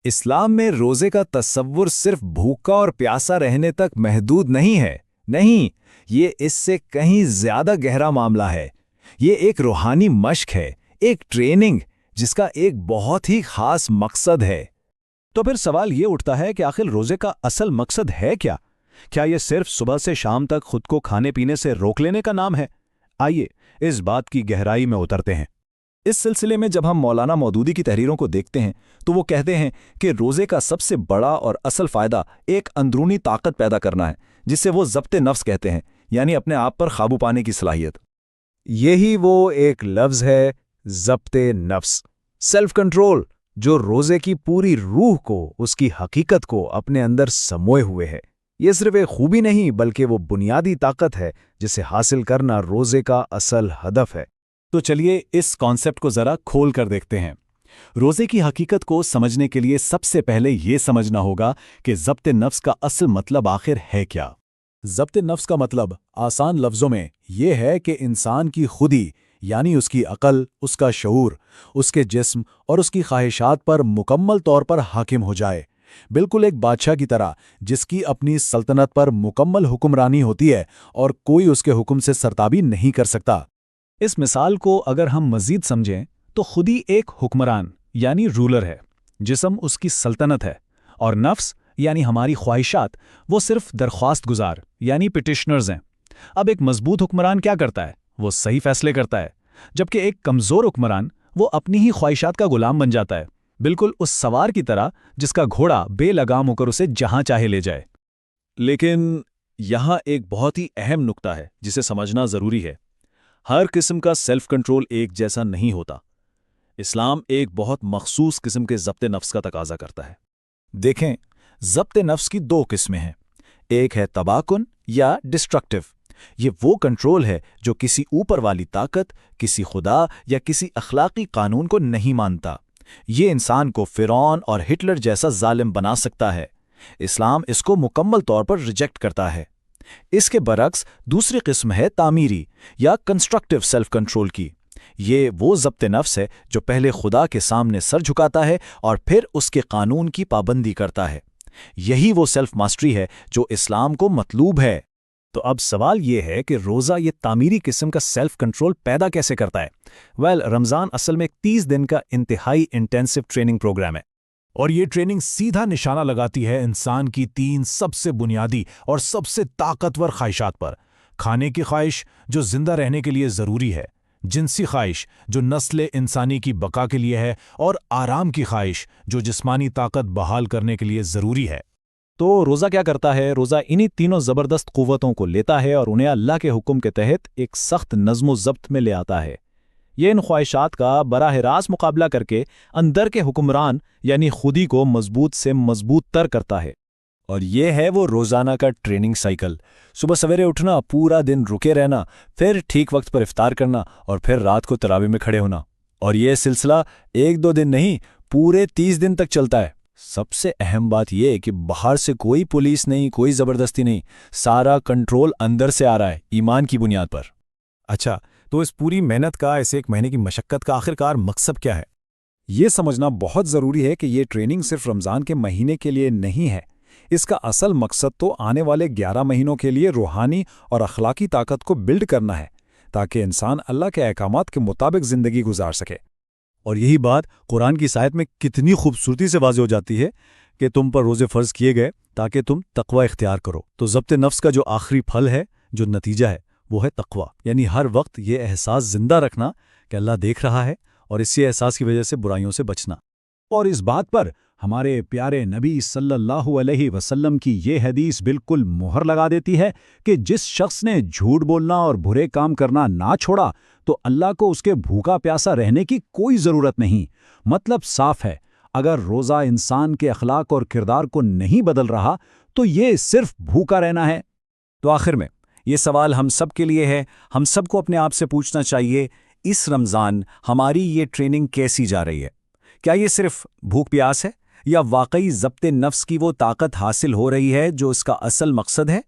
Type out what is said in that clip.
اسلام میں روزے کا تصور صرف بھوکا اور پیاسا رہنے تک محدود نہیں ہے۔ نہیں، یہ اس سے کہیں زیادہ گہرا معاملہ ہے۔ یہ ایک روحانی مشق ہے، ایک ٹریننگ جس کا ایک بہت ہی خاص مقصد ہے۔ تو پھر سوال یہ اٹھتا ہے کہ آخر روزے کا اصل مقصد ہے کیا؟ کیا یہ صرف صبح سے شام تک خود کو کھانے پینے سے روک لینے کا نام ہے؟ آئیے اس بات کی گہرائی میں اترتے ہیں۔ اس سلسلے میں جب ہم مولانا مودودی کی تحریروں کو دیکھتے ہیں تو وہ کہتے ہیں کہ روزے کا سب سے بڑا اور اصل فائدہ ایک اندرونی طاقت پیدا کرنا ہے، جسے وہ ضبط نفس کہتے ہیں، یعنی اپنے آپ پر قابو پانے کی صلاحیت۔ یہی وہ ایک لفظ ہے، ضبط نفس، سیلف کنٹرول، جو روزے کی پوری روح کو، اس کی حقیقت کو اپنے اندر سموئے ہوئے ہے۔ یہ صرف ایک خوبی نہیں بلکہ وہ بنیادی طاقت ہے جسے حاصل کرنا روزے کا اصل ہدف ہے۔ تو چلیے اس کانسیپٹ کو ذرا کھول کر دیکھتے ہیں۔ روزے کی حقیقت کو سمجھنے کے لیے سب سے پہلے یہ سمجھنا ہوگا کہ ضبط نفس کا اصل مطلب آخر ہے کیا؟ ضبط نفس کا مطلب آسان لفظوں میں یہ ہے کہ انسان کی خودی، یعنی اس کی عقل، اس کا شعور، اس کے جسم اور اس کی خواہشات پر مکمل طور پر حاکم ہو جائے، بالکل ایک بادشاہ کی طرح جس کی اپنی سلطنت پر مکمل حکمرانی ہوتی ہے اور کوئی اس کے حکم سے سرتابی نہیں کر سکتا۔ اس مثال کو اگر ہم مزید سمجھیں تو خود ہی ایک حکمران یعنی رولر ہے، جسم اس کی سلطنت ہے، اور نفس یعنی ہماری خواہشات وہ صرف درخواست گزار یعنی پٹیشنرز ہیں۔ اب ایک مضبوط حکمران کیا کرتا ہے؟ وہ صحیح فیصلے کرتا ہے، جبکہ ایک کمزور حکمران وہ اپنی ہی خواہشات کا غلام بن جاتا ہے، بالکل اس سوار کی طرح جس کا گھوڑا بے لگام ہو کر اسے جہاں چاہے لے جائے۔ لیکن یہاں ایک بہت ہی اہم نقطہ ہے جسے سمجھنا ضروری ہے۔ ہر قسم کا سیلف کنٹرول ایک جیسا نہیں ہوتا۔ اسلام ایک بہت مخصوص قسم کے ضبط نفس کا تقاضا کرتا ہے۔ دیکھیں، ضبط نفس کی دو قسمیں ہیں۔ ایک ہے تباہ کن یا ڈسٹرکٹیو۔ یہ وہ کنٹرول ہے جو کسی اوپر والی طاقت، کسی خدا یا کسی اخلاقی قانون کو نہیں مانتا۔ یہ انسان کو فرعون اور ہٹلر جیسا ظالم بنا سکتا ہے۔ اسلام اس کو مکمل طور پر ریجیکٹ کرتا ہے۔ اس کے برعکس دوسری قسم ہے تعمیری یا کنسٹرکٹیو سیلف کنٹرول کی۔ یہ وہ ضبط نفس ہے جو پہلے خدا کے سامنے سر جھکاتا ہے اور پھر اس کے قانون کی پابندی کرتا ہے۔ یہی وہ سیلف ماسٹری ہے جو اسلام کو مطلوب ہے۔ تو اب سوال یہ ہے کہ روزہ یہ تعمیری قسم کا سیلف کنٹرول پیدا کیسے کرتا ہے؟ رمضان اصل میں ایک 30 دن کا انتہائی انٹینسو ٹریننگ پروگرام ہے، اور یہ ٹریننگ سیدھا نشانہ لگاتی ہے انسان کی 3 سب سے بنیادی اور سب سے طاقتور خواہشات پر۔ کھانے کی خواہش جو زندہ رہنے کے لیے ضروری ہے، جنسی خواہش جو نسل انسانی کی بقا کے لیے ہے، اور آرام کی خواہش جو جسمانی طاقت بحال کرنے کے لیے ضروری ہے۔ تو روزہ کیا کرتا ہے؟ روزہ انہی تینوں زبردست قوتوں کو لیتا ہے اور انہیں اللہ کے حکم کے تحت ایک سخت نظم و ضبط میں لے آتا ہے۔ یہ ان خواہشات کا براہ راست مقابلہ کر کے اندر کے حکمران یعنی خودی کو مضبوط سے مضبوط تر کرتا ہے۔ اور یہ ہے وہ روزانہ کا ٹریننگ سائیکل۔ صبح سویرے اٹھنا، پورا دن رکے رہنا، پھر ٹھیک وقت پر افطار کرنا، اور پھر رات کو تراویح میں کھڑے ہونا۔ اور یہ سلسلہ 1-2 دن نہیں، پورے 30 دن تک چلتا ہے۔ سب سے اہم بات یہ کہ باہر سے کوئی پولیس نہیں، کوئی زبردستی نہیں، سارا کنٹرول اندر سے آ رہا ہے، ایمان کی بنیاد پر۔ اچھا، تو اس پوری محنت کا، اس 1 مہینے کی مشقت کا آخرکار مقصد کیا ہے؟ یہ سمجھنا بہت ضروری ہے کہ یہ ٹریننگ صرف رمضان کے مہینے کے لیے نہیں ہے۔ اس کا اصل مقصد تو آنے والے 11 مہینوں کے لیے روحانی اور اخلاقی طاقت کو بلڈ کرنا ہے، تاکہ انسان اللہ کے احکامات کے مطابق زندگی گزار سکے۔ اور یہی بات قرآن کی آیت میں کتنی خوبصورتی سے واضح ہو جاتی ہے کہ تم پر روزے فرض کیے گئے تاکہ تم تقوی اختیار کرو۔ تو ضبط نفس کا جو آخری پھل ہے، جو نتیجہ ہے، وہ ہے تقوی، یعنی ہر وقت یہ احساس زندہ رکھنا کہ اللہ دیکھ رہا ہے، اور اسی احساس کی وجہ سے برائیوں سے بچنا۔ اور اس بات پر ہمارے پیارے نبی صلی اللہ علیہ وسلم کی یہ حدیث بالکل مہر لگا دیتی ہے کہ جس شخص نے جھوٹ بولنا اور برے کام کرنا نہ چھوڑا تو اللہ کو اس کے بھوکا پیاسا رہنے کی کوئی ضرورت نہیں۔ مطلب صاف ہے، اگر روزہ انسان کے اخلاق اور کردار کو نہیں بدل رہا تو یہ صرف بھوکا رہنا ہے۔ تو آخر میں یہ سوال ہم سب کے لیے ہے، ہم سب کو اپنے آپ سے پوچھنا چاہیے، اس رمضان ہماری یہ ٹریننگ کیسی جا رہی ہے؟ کیا یہ صرف بھوک پیاس ہے، یا واقعی ضبط نفس کی وہ طاقت حاصل ہو رہی ہے جو اس کا اصل مقصد ہے؟